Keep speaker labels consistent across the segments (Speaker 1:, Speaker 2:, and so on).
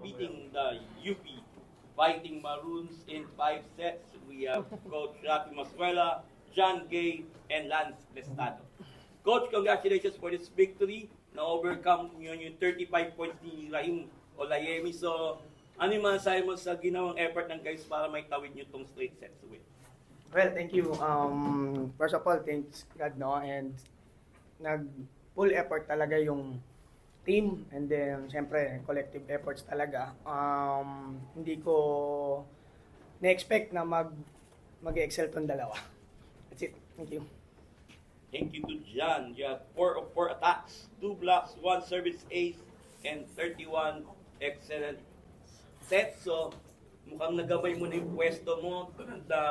Speaker 1: beating the UP Fighting Maroons in 5 sets. We have Coach Rafi Maswela, John Gay, and Lance Lestado. Coach, congratulations for this victory. Na-overcome nyo yung 35 points ni Rahim Olayemi. So, ano yung masasabi mo sa ginawang effort ng guys para may tawid nyo itong straight sets win?
Speaker 2: Well, thank you. First of all, thanks God, no? And nag-full effort talaga yung team and then syempre collective efforts talaga. Hindi ko na-expect na mag-excel tong dalawa. That's it. Thank you.
Speaker 1: Thank you to John. You have 4 of 4 attacks, 2 blocks, 1 service ace, and 31 excellent sets. So, mukhang nagabay mo na yung pwesto mo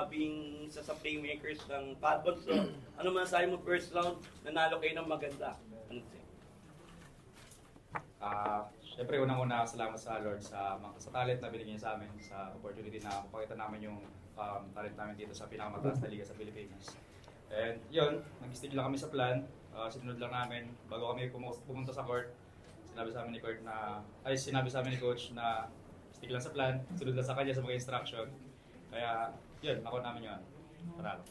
Speaker 1: being sa playmakers ng Falcons. So, ano masasabi mo first round, nanalo kayo ng maganda? Ano sa'yo?
Speaker 3: Siyempre, unang-una, salamat sa Lord sa talent na binigyan niya sa amin, sa opportunity na mapakita namin yung talent namin dito sa pinakamataas na liga sa Pilipinas. And yun, nag-stick lang kami sa plan, sinunod lang namin, bago kami pumunta sa court, sinabi sa amin ni Coach na stick lang sa plan, sunod lang sa kanya sa mga instruction. Kaya yun, nakuha namin yun. Panalo.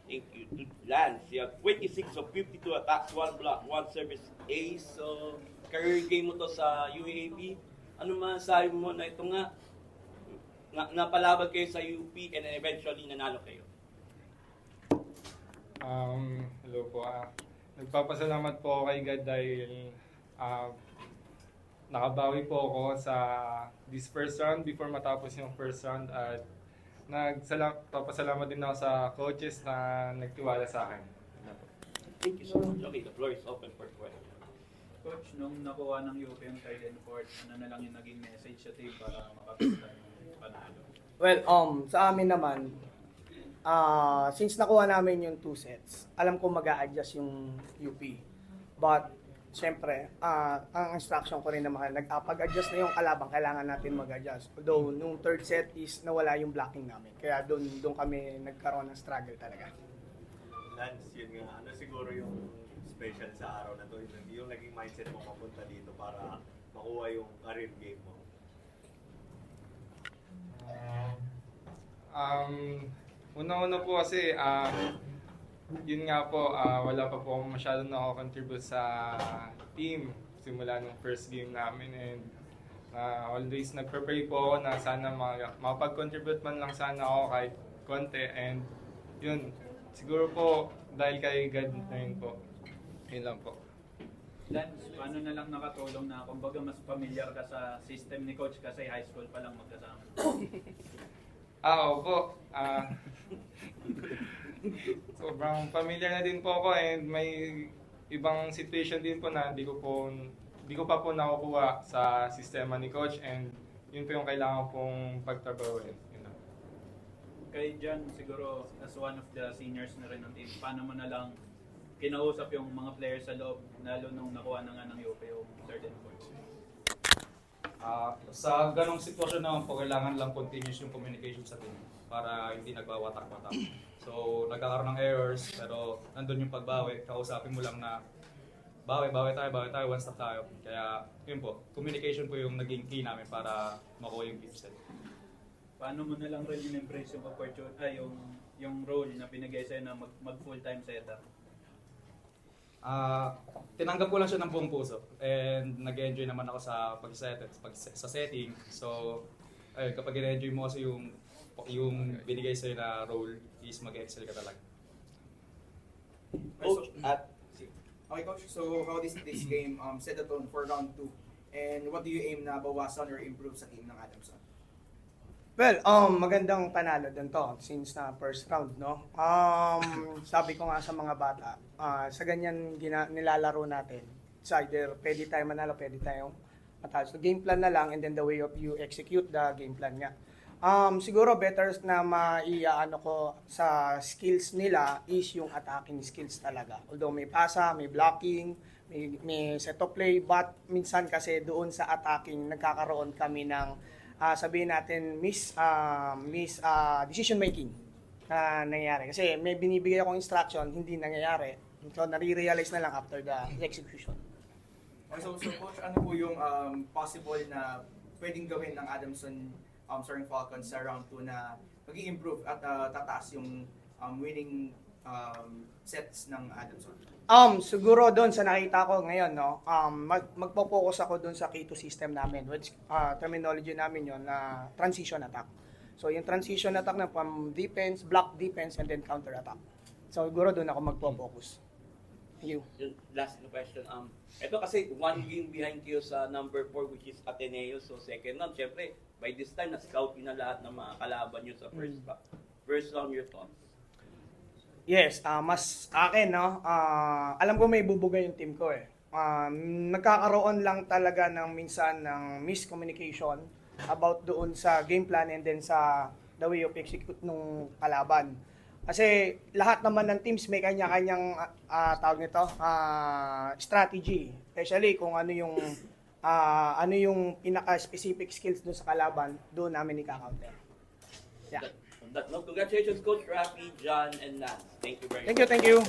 Speaker 1: Thank you to Lance. You have 26 of 52 attacks, 1 block, 1 service ace. So, career game mo to sa UAP. Ano masasabi mo na ito nga, napalaban kayo sa UP and eventually nanalo kayo?
Speaker 4: Hello po. Nagpapasalamat po ako kay God dahil nakabawi po ako sa this first round before matapos yung first round at nagpapasalamat din ako sa coaches na nagtiwala sa akin.
Speaker 1: Thank you so much. Okay, the floor is open for questions.
Speaker 5: Coach, nung nakuha ng UP yung tight end court, ano na lang yung naging message sa team para makapita ng panalo?
Speaker 2: Well, sa amin naman, since nakuha namin yung 2 sets, alam ko mag-a-adjust yung UP. But, syempre, ang instruction ko rin naman, nag-adjust na yung kalabang, kailangan natin mag-adjust. Although, nung third set is nawala yung blocking namin. Kaya doon kami nagkaroon ng struggle talaga.
Speaker 6: Lance, yun nga, ano siguro yung special sa araw na to, yung naging mindset mo papunta dito para makuha yung career game mo?
Speaker 4: Una-una po kasi, yun nga po, wala pa po akong masyadong nakakontribute sa team simula nung first game namin and always nagpe-pray po ako na sana makapag-contribute man lang sana ako kahit konti and yun, siguro po dahil kay God na yun po. Yun lang po.
Speaker 5: Lance, paano na lang nakatulong na kumbaga mas familiar ka sa system ni Coach kasi high school pa lang magkasama?
Speaker 4: Opo. Sobrang familiar na din po ako and may ibang situation din po na di ko pa po nakukuha sa sistema ni Coach and yun po yung kailangan pong pagtrabahuin.
Speaker 5: Kay John, siguro as one of the seniors na rin ng team, paano mo na lang kinausap yung mga players sa loob, lalo nung nakuha na nga ng UP yung certain points?
Speaker 3: Sa ganong sitwasyon naman po, kailangan lang continuous yung communication sa team para hindi nagwawatak-watak. So, nagkakaroon ng errors, pero nandun yung pagbawi. Kausapin mo lang na bawi tayo, one stop tayo. Kaya, yun po, communication po yung naging key namin para makuha yung game set.
Speaker 5: Paano mo na lang rin in-embrace yung opportunity, yung role na binigay sa'yo na mag full-time setter?
Speaker 3: Tinanggap ko lang siya ng buong puso and nag-enjoy naman ako sa sa setting. So, kapag i-enjoy mo kasi yung binigay sa'yo na role is mag-excel ka talaga.
Speaker 1: Coach,
Speaker 7: Okay, Coach. So, how does this game set the tone for round 2? And what do you aim na bawasan or improve sa team ng Adamson?
Speaker 2: Well, magandang panalo din to since na first round, no? Sabi ko nga sa mga bata, sa ganyan nilalaro natin, it's either pwede tayo manalo, pwede tayong matalo. So game plan na lang and then the way of you execute the game plan nga. Siguro better na maiaano ko sa skills nila is yung attacking skills talaga. Although may pasa, may blocking, may set of play, but minsan kasi doon sa attacking nagkakaroon kami ng sabihin natin decision making na nangyayari. Kasi may binibigay akong instruction, hindi nangyayari. So, nare-realize na lang after the execution.
Speaker 7: Okay, so Coach, ano po yung possible na pwedeng gawin ng Adamson Soaring Falcons sa round 2 na mag-i-improve at tataas yung winning sets ng Adamson?
Speaker 2: Siguro doon sa nakita ko ngayon, no, magpo-focus ako doon sa K2 system namin, which terminology namin yon na transition attack. So yung transition attack na from defense, block defense, and then counter attack. So siguro doon ako magpo-focus. Thank you.
Speaker 1: Yung last na question. Ito kasi one game behind kayo sa number 4 which is Ateneo. So second round, syempre, by this time, na-scout yun na lahat ng mga kalaban nyo sa first round, your thoughts?
Speaker 2: Yes, mas akin, no, alam ko may bubugay yung team ko eh. Nagkakaroon lang talaga ng minsan ng miscommunication about doon sa game plan and then sa the way of execute nung kalaban. Kasi lahat naman ng teams may kanya-kanyang tawag nito, strategy. Especially kung ano yung pinaka-specific skills doon sa kalaban, doon namin i-counter. Yeah.
Speaker 1: On that note, congratulations, Coach Rafi, John, and Lance. Thank you very much.
Speaker 2: Thank you.